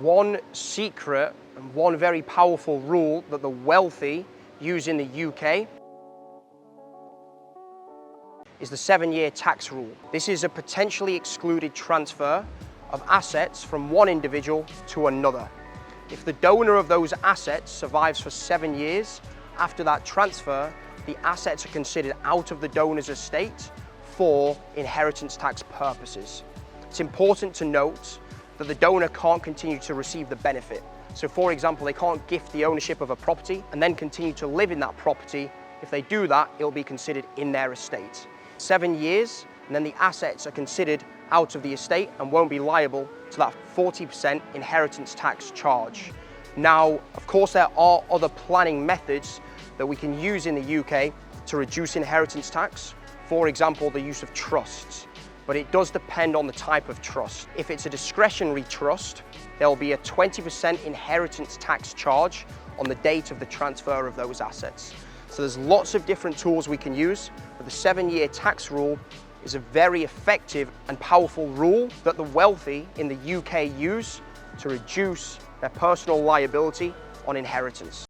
One secret and one very powerful rule that the wealthy use in the UK is the 7-year tax rule. This is a potentially excluded transfer of assets from one individual to another. If the donor of those assets survives for 7 years after that transfer, the assets are considered out of the donor's estate for inheritance tax purposes. It's important to note that the donor can't continue to receive the benefit. So for example, they can't gift the ownership of a property and then continue to live in that property. If they do that, it'll be considered in their estate. 7 years, and then the assets are considered out of the estate and won't be liable to that 40% inheritance tax charge. Now, of course, there are other planning methods that we can use in the UK to reduce inheritance tax. For example, the use of trusts, but it does depend on the type of trust. If it's a discretionary trust, there will be a 20% inheritance tax charge on the date of the transfer of those assets. So there's lots of different tools we can use, but the 7-year tax rule is a very effective and powerful rule that the wealthy in the UK use to reduce their personal liability on inheritance.